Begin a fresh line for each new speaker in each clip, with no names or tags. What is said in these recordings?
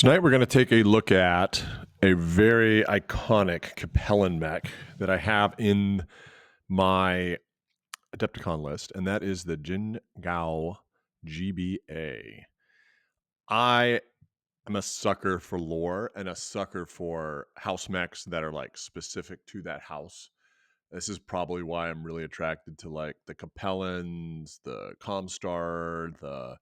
Tonight we're going to take a look at a very iconic Capellan mech that I have in my Adepticon list, and that is the Jinggau GBA. I am a sucker for lore and a sucker for house mechs that are like specific to that house. This is probably why I'm really attracted to like the Capellans, the Comstar, the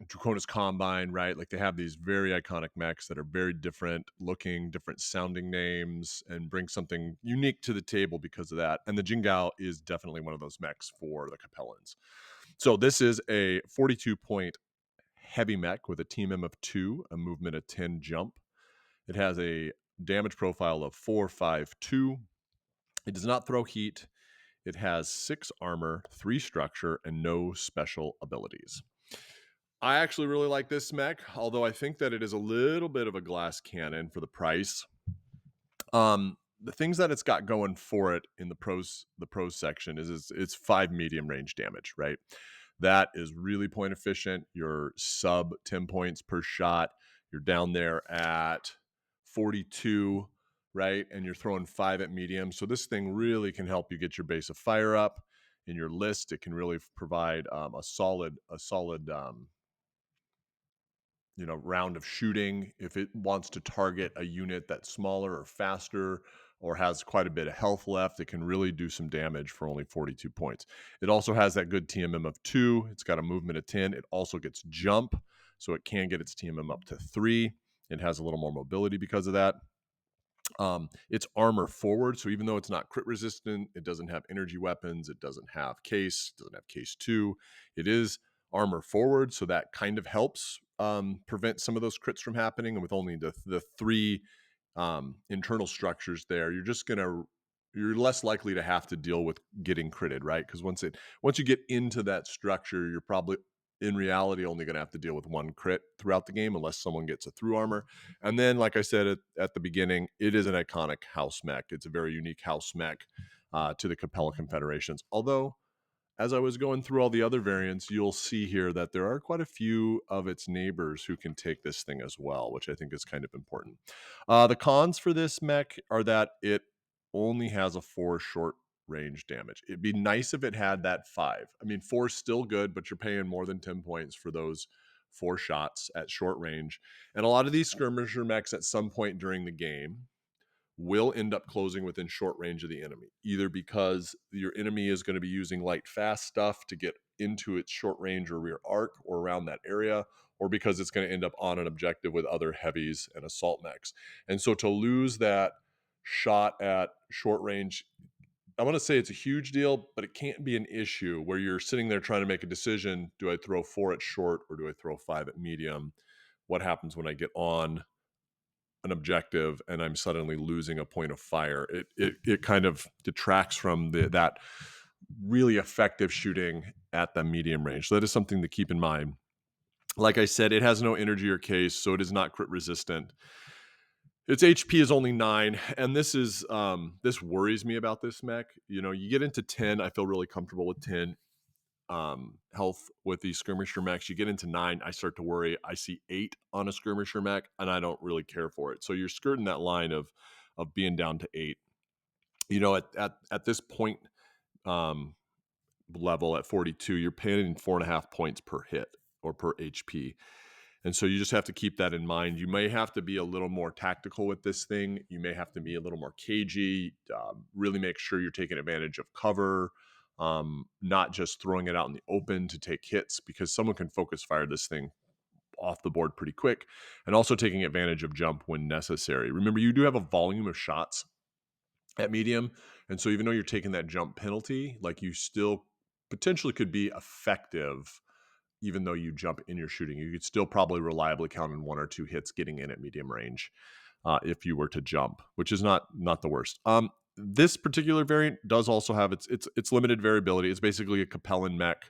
Draconis Combine, right? Like they have these very iconic mechs that are very different looking, different sounding names, and bring something unique to the table because of that. And the Jinggau is definitely one of those mechs for the Capellans. So this is a 42-point heavy mech with a TMM of 2, a movement of 10 jump. It has a damage profile of 452. It does not throw heat. It has 6 armor, 3 structure, and no special abilities. I actually really like this mech, although I think that it is a little bit of a glass cannon for the price. The things that it's got going for it in the pros section is it's 5 medium range damage, right? That is really point efficient. You're sub 10 points per shot. You're down there at 42, right? And you're throwing 5 at medium. So this thing really can help you get your base of fire up in your list. It can really provide a solid round of shooting. If it wants to target a unit that's smaller or faster or has quite a bit of health left, it can really do some damage for only 42 points. It also has that good TMM of 2. It's got a movement of 10. It also gets jump, so it can get its TMM up to 3. It has a little more mobility because of that. It's armor forward, so even though it's not crit resistant, it doesn't have energy weapons, it doesn't have case, doesn't have case 2. It is armor forward, so that kind of helps prevent some of those crits from happening. And with only the 3 internal structures there, you're less likely to have to deal with getting critted, right? Because once you get into that structure, you're probably in reality only going to have to deal with 1 crit throughout the game unless someone gets a through armor. And then, like I said at the beginning, it is an iconic house mech. It's a very unique house mech to the Capella Confederations. Although, as I was going through all the other variants, you'll see here that there are quite a few of its neighbors who can take this thing as well, which I think is kind of important. The cons for this mech are that it only has a 4 short range damage. It'd be nice if it had that 5. I mean, 4 is still good, but you're paying more than 10 points for those 4 shots at short range. And a lot of these skirmisher mechs at some point during the game will end up closing within short range of the enemy, either because your enemy is going to be using light fast stuff to get into its short range or rear arc or around that area, or because it's going to end up on an objective with other heavies and assault mechs. And so to lose that shot at short range, I want to say it's a huge deal, but it can't be an issue where you're sitting there trying to make a decision. Do I throw 4 at short or do I throw 5 at medium? What happens when I get on an objective and I'm suddenly losing a point of fire? It kind of detracts from that really effective shooting at the medium range. So that is something to keep in mind. Like I said, it has no energy or case, so it is not crit resistant. Its HP is only 9, and this worries me about this mech. You get into 10, I feel really comfortable with 10 health with these skirmisher mechs. You get into 9, I start to worry. I see 8 on a skirmisher mech, and I don't really care for it. So you're skirting that line of being down to 8. At this point level at 42, you're paying 4.5 points per hit or per HP. And so you just have to keep that in mind. You may have to be a little more tactical with this thing. You may have to be a little more cagey, really make sure you're taking advantage of cover, not just throwing it out in the open to take hits, because someone can focus fire this thing off the board pretty quick, and also taking advantage of jump when necessary. Remember, you do have a volume of shots at medium, and so even though you're taking that jump penalty, like you still potentially could be effective even though you jump in your shooting. You could still probably reliably count on 1 or 2 hits getting in at medium range if you were to jump, which is not the worst. This particular variant does also have its limited variability. It's basically a Capellan mech.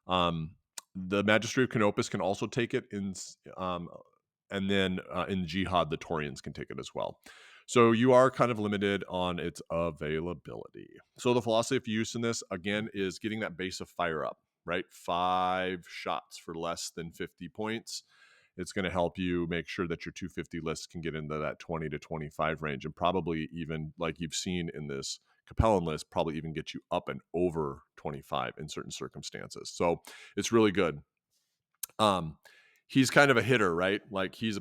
The Magistrate of Canopus can also take it in, and then in Jihad, the Taurians can take it as well. So you are kind of limited on its availability. So the philosophy of use in this, again, is getting that base of fire up, right? 5 shots for less than 50 points. It's going to help you make sure that your 250 list can get into that 20 to 25 range, and probably even, like you've seen in this Capellan list, probably even get you up and over 25 in certain circumstances. So it's really good. Um, he's kind of a hitter, right? Like he's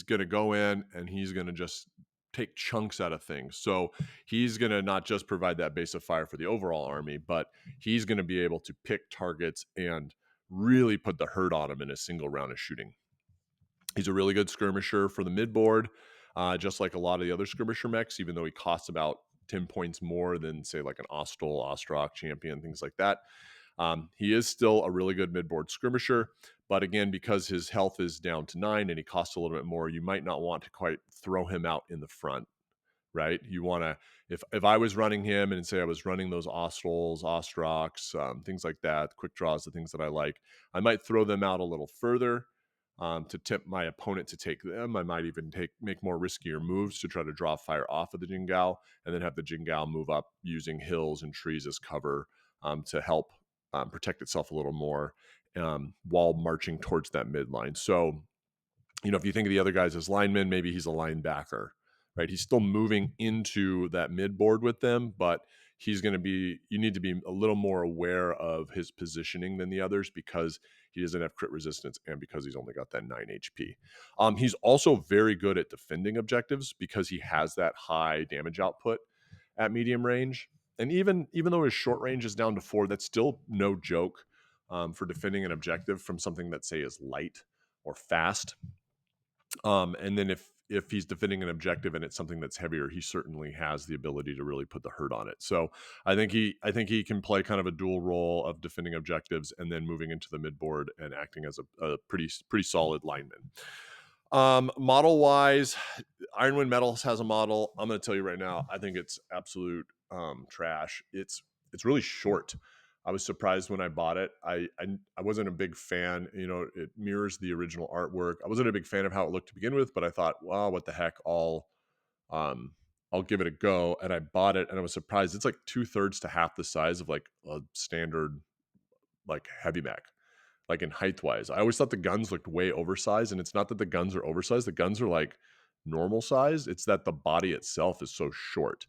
going to go in and he's going to just take chunks out of things. So he's going to not just provide that base of fire for the overall army, but he's going to be able to pick targets and really put the hurt on them in a single round of shooting. He's a really good skirmisher for the mid board, just like a lot of the other skirmisher mechs, even though he costs about 10 points more than, say, like an Ostel, Ostrock champion, things like that. He is still a really good midboard skirmisher, but again, because his health is down to 9 and he costs a little bit more, you might not want to quite throw him out in the front, right? You want to, if I was running him and say I was running those Ostals, Ostrocks, things like that, quick draws, the things that I like, I might throw them out a little further to tempt my opponent to take them. I might even make more riskier moves to try to draw fire off of the Jinggau, and then have the Jinggau move up using hills and trees as cover to help protect itself a little more while marching towards that midline. So, if you think of the other guys as linemen, maybe he's a linebacker, right? He's still moving into that mid board with them, but you need to be a little more aware of his positioning than the others because he doesn't have crit resistance and because he's only got that 9 HP. He's also very good at defending objectives because he has that high damage output at medium range. And even though his short range is down to 4, that's still no joke for defending an objective from something that, say, is light or fast. And then if he's defending an objective and it's something that's heavier, he certainly has the ability to really put the hurt on it. So I think he can play kind of a dual role of defending objectives and then moving into the mid board and acting as a pretty solid lineman. Model wise, Ironwind Metals has a model. I'm going to tell you right now, I think it's absolute trash. It's really short. I was surprised when I bought it. I wasn't a big fan. It mirrors the original artwork. I wasn't a big fan of how it looked to begin with, but I thought, wow, what the heck? I'll give it a go. And I bought it, and I was surprised. It's like 2/3 to half the size of like a standard like heavy mech, like in height wise. I always thought the guns looked way oversized, and it's not that the guns are oversized. The guns are like normal size. It's that the body itself is so short.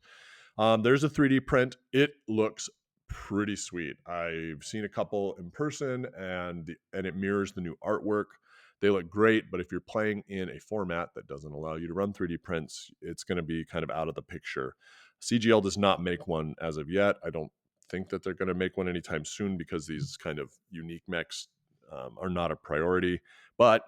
There's a 3D print. It looks pretty sweet. I've seen a couple in person, and it mirrors the new artwork. They look great, but if you're playing in a format that doesn't allow you to run 3D prints, it's going to be kind of out of the picture. CGL does not make one as of yet. I don't think that they're going to make one anytime soon because these kind of unique mechs are not a priority. But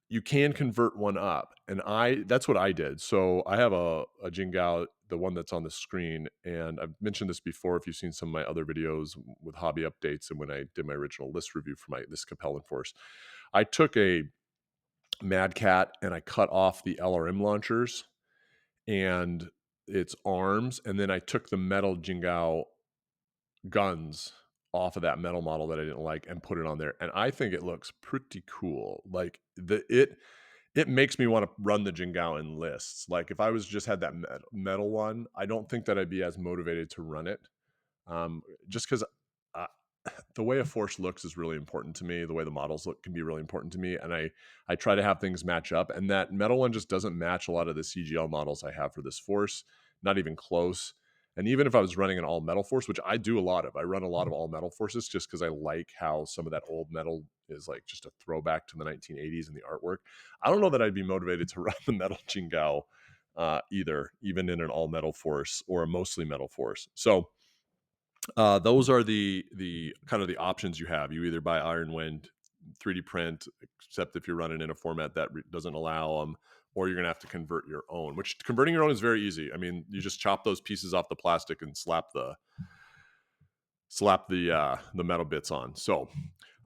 you can convert one up, and that's what I did. So I have a Jinggau, the one that's on the screen, and I've mentioned this before if you've seen some of my other videos with hobby updates and when I did my original list review for this Capellan Force. I took a Mad Cat and I cut off the LRM launchers and its arms, and then I took the metal Jinggau guns off of that metal model that I didn't like and put it on there, and I think it looks pretty cool. Like it makes me want to run the Jinggau in lists. Like if I was just had that metal one, I don't think that I'd be as motivated to run it. Just because uh, the way a force looks is really important to me. The way the models look can be really important to me, and I try to have things match up. And that metal one just doesn't match a lot of the CGL models I have for this force, not even close. And even if I was running an all metal force, which I do a lot of, I run a lot of all metal forces just because I like how some of that old metal is like just a throwback to the 1980s and the artwork. I don't know that I'd be motivated to run the metal Jinggau either, even in an all metal force or a mostly metal force. So those are the kind of the options you have. You either buy Ironwind 3D print, except if you're running in a format that doesn't allow them, or you're gonna have to convert your own. Which converting your own is very easy. I mean, you just chop those pieces off the plastic and slap the metal bits on. So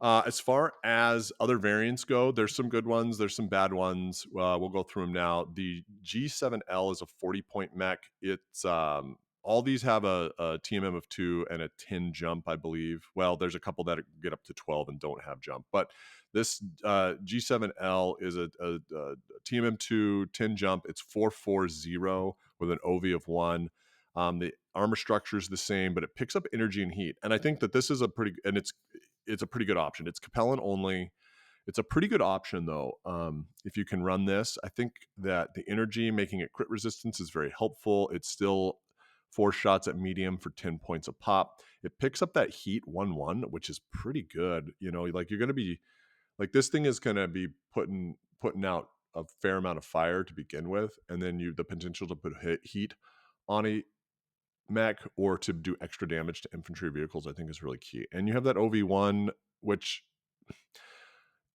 as far as other variants go, there's some good ones. There's some bad ones. We'll go through them now. The G7L is a 40-point mech. It's all these have a TMM of 2 and a 10 jump, I believe. Well, there's a couple that get up to 12 and don't have jump. But this G7L is a TMM 2, 10 jump. It's 440 with an OV of 1. The armor structure is the same, but it picks up energy and heat. And I think that this is it's a pretty good option. It's Capellan only. It's a pretty good option though. If you can run this, I think that the energy making it crit resistance is very helpful. It's still 4 shots at medium for 10 points a pop. It picks up that heat 1/1, which is pretty good. You know, like you're going to be like this thing is going to be putting out a fair amount of fire to begin with, and then you the potential to put heat on a mech or to do extra damage to infantry vehicles, I think is really key. And you have that OV1, which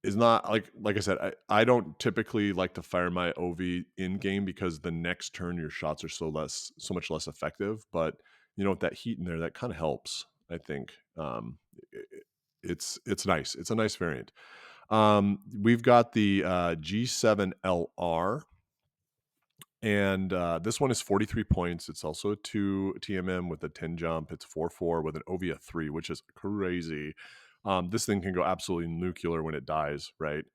is not like I said, I don't typically like to fire my OV in game because the next turn your shots are so much less effective. But you know, with that heat in there, that kind of helps. I think it's nice. It's a nice variant. We've got the G7LR, and this one is 43 points. It's also a 2 TMM with a 10 jump. It's 4/4 with an OV of 3, which is crazy. This thing can go absolutely nuclear when it dies, right?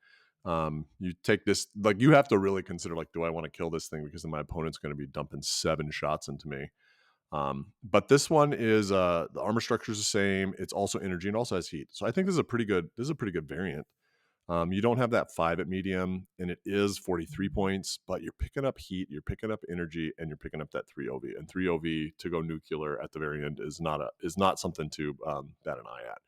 You take this, like, you have to really consider, like, do I want to kill this thing because then my opponent's going to be dumping 7 shots into me. But this one is the armor structure is the same. It's also energy and also has heat. So I think this is a pretty good variant. You don't have that 5 at medium, and it is 43 points, but you're picking up heat, you're picking up energy, and you're picking up that 3 OV. And 3 OV to go nuclear at the very end is not something to bat an eye at.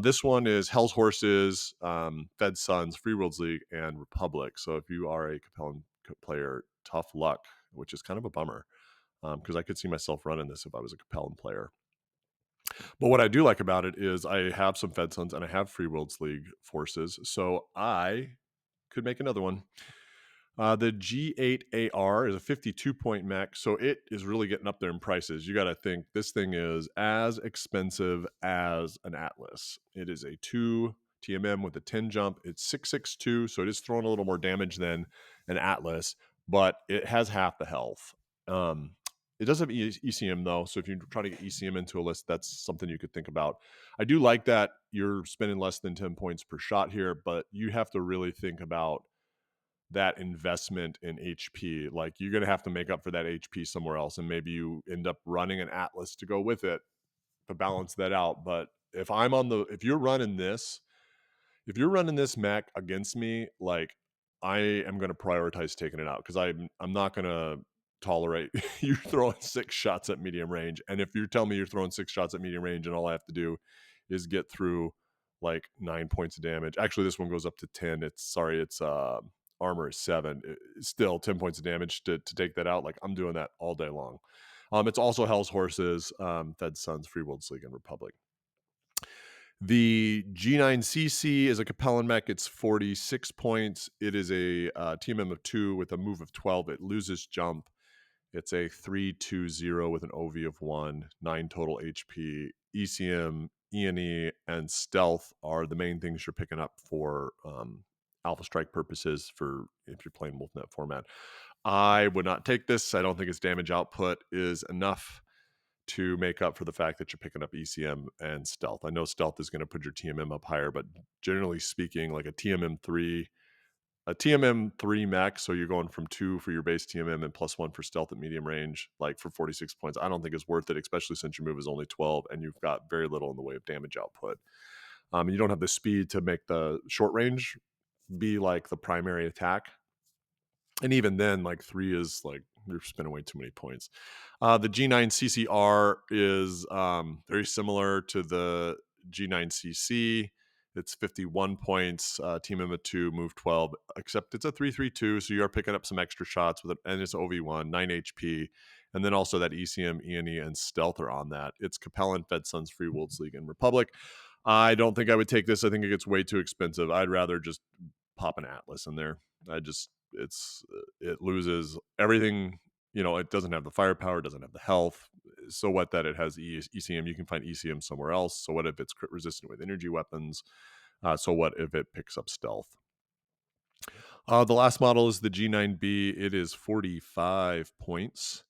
This one is Hell's Horses, Fed Sons, Free Worlds League, and Republic. So if you are a Capellan player, tough luck, which is kind of a bummer because I could see myself running this if I was a Capellan player. But what I do like about it is I have some Fed Sons and I have Free Worlds League forces, so I could make another one. The G8AR is a 52-point mech, so it is really getting up there in prices. You got to think this thing is as expensive as an Atlas. It is a 2 TMM with a 10 jump. It's 662, so it is throwing a little more damage than an Atlas, but it has half the health. It does have ECM though, so if you try to get ECM into a list, that's something you could think about. I do like that you're spending less than 10 points per shot here, but you have to really think about that investment in HP. Like, you're going to have to make up for that HP somewhere else, and maybe you end up running an Atlas to go with it to balance that out. But if you're running this mech against me, like, I am going to prioritize taking it out because I'm not going to tolerate you throwing 6 shots at medium range. And if you tell me you're throwing 6 shots at medium range and all I have to do is get through like 9 points of damage. Actually, this one goes up to 10. It's armor is 7. Still 10 points of damage to take that out. Like, I'm doing that all day long. It's also Hell's Horses, Fed Sons, Free Worlds League, and Republic. The G9CC is a Capellan mech. It's 46 points. It is a TMM of 2 with a move of 12. It loses jump. It's a 3/2/0 with an OV of 1, 9 total HP. ECM, ENE, and stealth are the main things you're picking up for Alpha Strike purposes for if you're playing Wolfnet format. I would not take this. I don't think its damage output is enough to make up for the fact that you're picking up ECM and stealth. I know stealth is going to put your TMM up higher, but generally speaking, like a TMM3 max, so you're going from 2 for your base TMM and +1 for stealth at medium range, like for 46 points, I don't think is worth it, especially since your move is only 12 and you've got very little in the way of damage output. You don't have the speed to make the short range be like the primary attack. And even then, like 3 is like you're spending way too many points. The G9CCR is very similar to the G9CC. It's 51 points, team of 2, move 12, except it's a 3/3/2, so you are picking up some extra shots with it, and it's OV1, 9 HP, and then also that ECM, ENE, and Stealth are on that. It's Capellan, Fed Sons, Free Worlds League, and Republic. I don't think I would take this. I think it gets way too expensive. I'd rather just pop an Atlas in there. It loses everything. You know, it doesn't have the firepower, doesn't have the health. So what that it has ECM? You can find ECM somewhere else. So what if it's crit resistant with energy weapons? So what if it picks up stealth? The last model is the G9B. It is 45 points.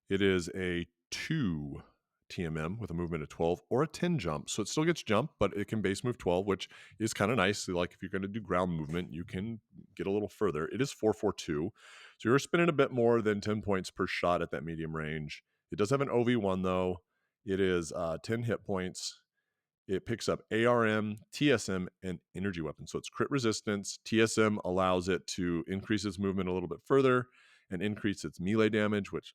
It is a 2 TMM with a movement of 12 or a 10 jump. So it still gets jump, but it can base move 12, which is kind of nice. Like, if you're going to do ground movement, you can get a little further. It is 4/4/2. So you're spending a bit more than 10 points per shot at that medium range. It does have an OV1 though. It is 10 hit points. It picks up ARM, TSM, and energy weapons. So it's crit resistance. TSM allows it to increase its movement a little bit further and increase its melee damage, which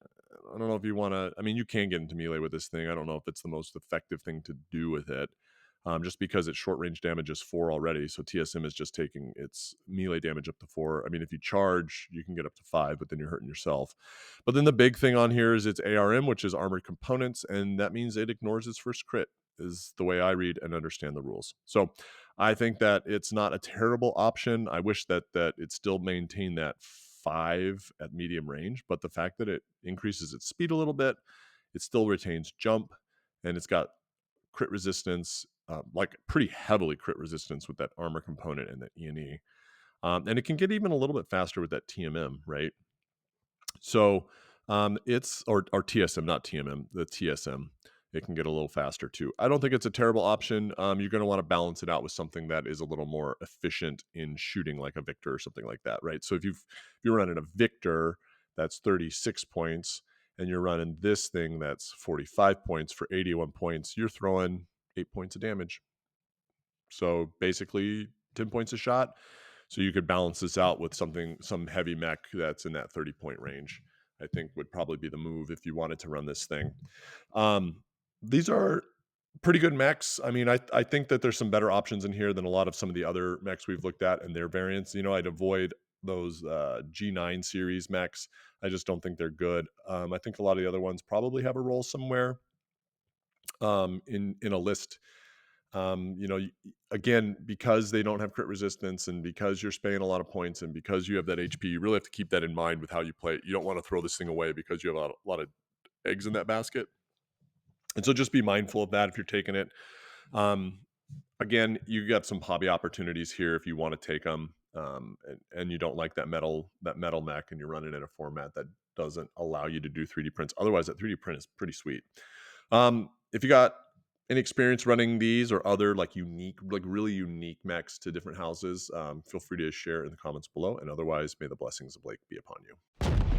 I don't know if you want to. I mean, you can get into melee with this thing. I don't know if it's the most effective thing to do with it, just because its short range damage is 4 already. So TSM is just taking its melee damage up to 4. I mean, if you charge, you can get up to 5, but then you're hurting yourself. But then the big thing on here is its ARM, which is armored components, and that means it ignores its first crit, is the way I read and understand the rules. So I think that it's not a terrible option. I wish that it still maintained that 5 at medium range, but the fact that it increases its speed a little bit, it still retains jump, and it's got crit resistance, like pretty heavily crit resistance with that armor component and the E&E. And it can get even a little bit faster with that TMM, right? So it's or TSM, not TMM, the TSM. It can get a little faster too. I don't think it's a terrible option. You're going to want to balance it out with something that is a little more efficient in shooting, like a Victor or something like that, right? So if you're running a Victor that's 36 points, and you're running this thing that's 45 points for 81 points, you're throwing 8 points of damage. So basically 10 points a shot. So you could balance this out with some heavy mech that's in that 30-point range. I think would probably be the move if you wanted to run this thing. These are pretty good mechs. I mean, I think that there's some better options in here than a lot of some of the other mechs we've looked at and their variants. I'd avoid those G9 series mechs. I just don't think they're good. I think a lot of the other ones probably have a role somewhere in a list. Again, because they don't have crit resistance and because you're spaying a lot of points and because you have that HP, you really have to keep that in mind with how you play it. You don't want to throw this thing away because you have a lot of eggs in that basket. And so just be mindful of that if you're taking it. Um, Again, you got some hobby opportunities here if you want to take them, and you don't like that metal mech, and you're running in a format that doesn't allow you to do 3D prints. Otherwise, that 3D print is pretty sweet. If you got any experience running these or other like really unique mechs to different houses, feel free to share in the comments below. And otherwise, may the blessings of Blake be upon you.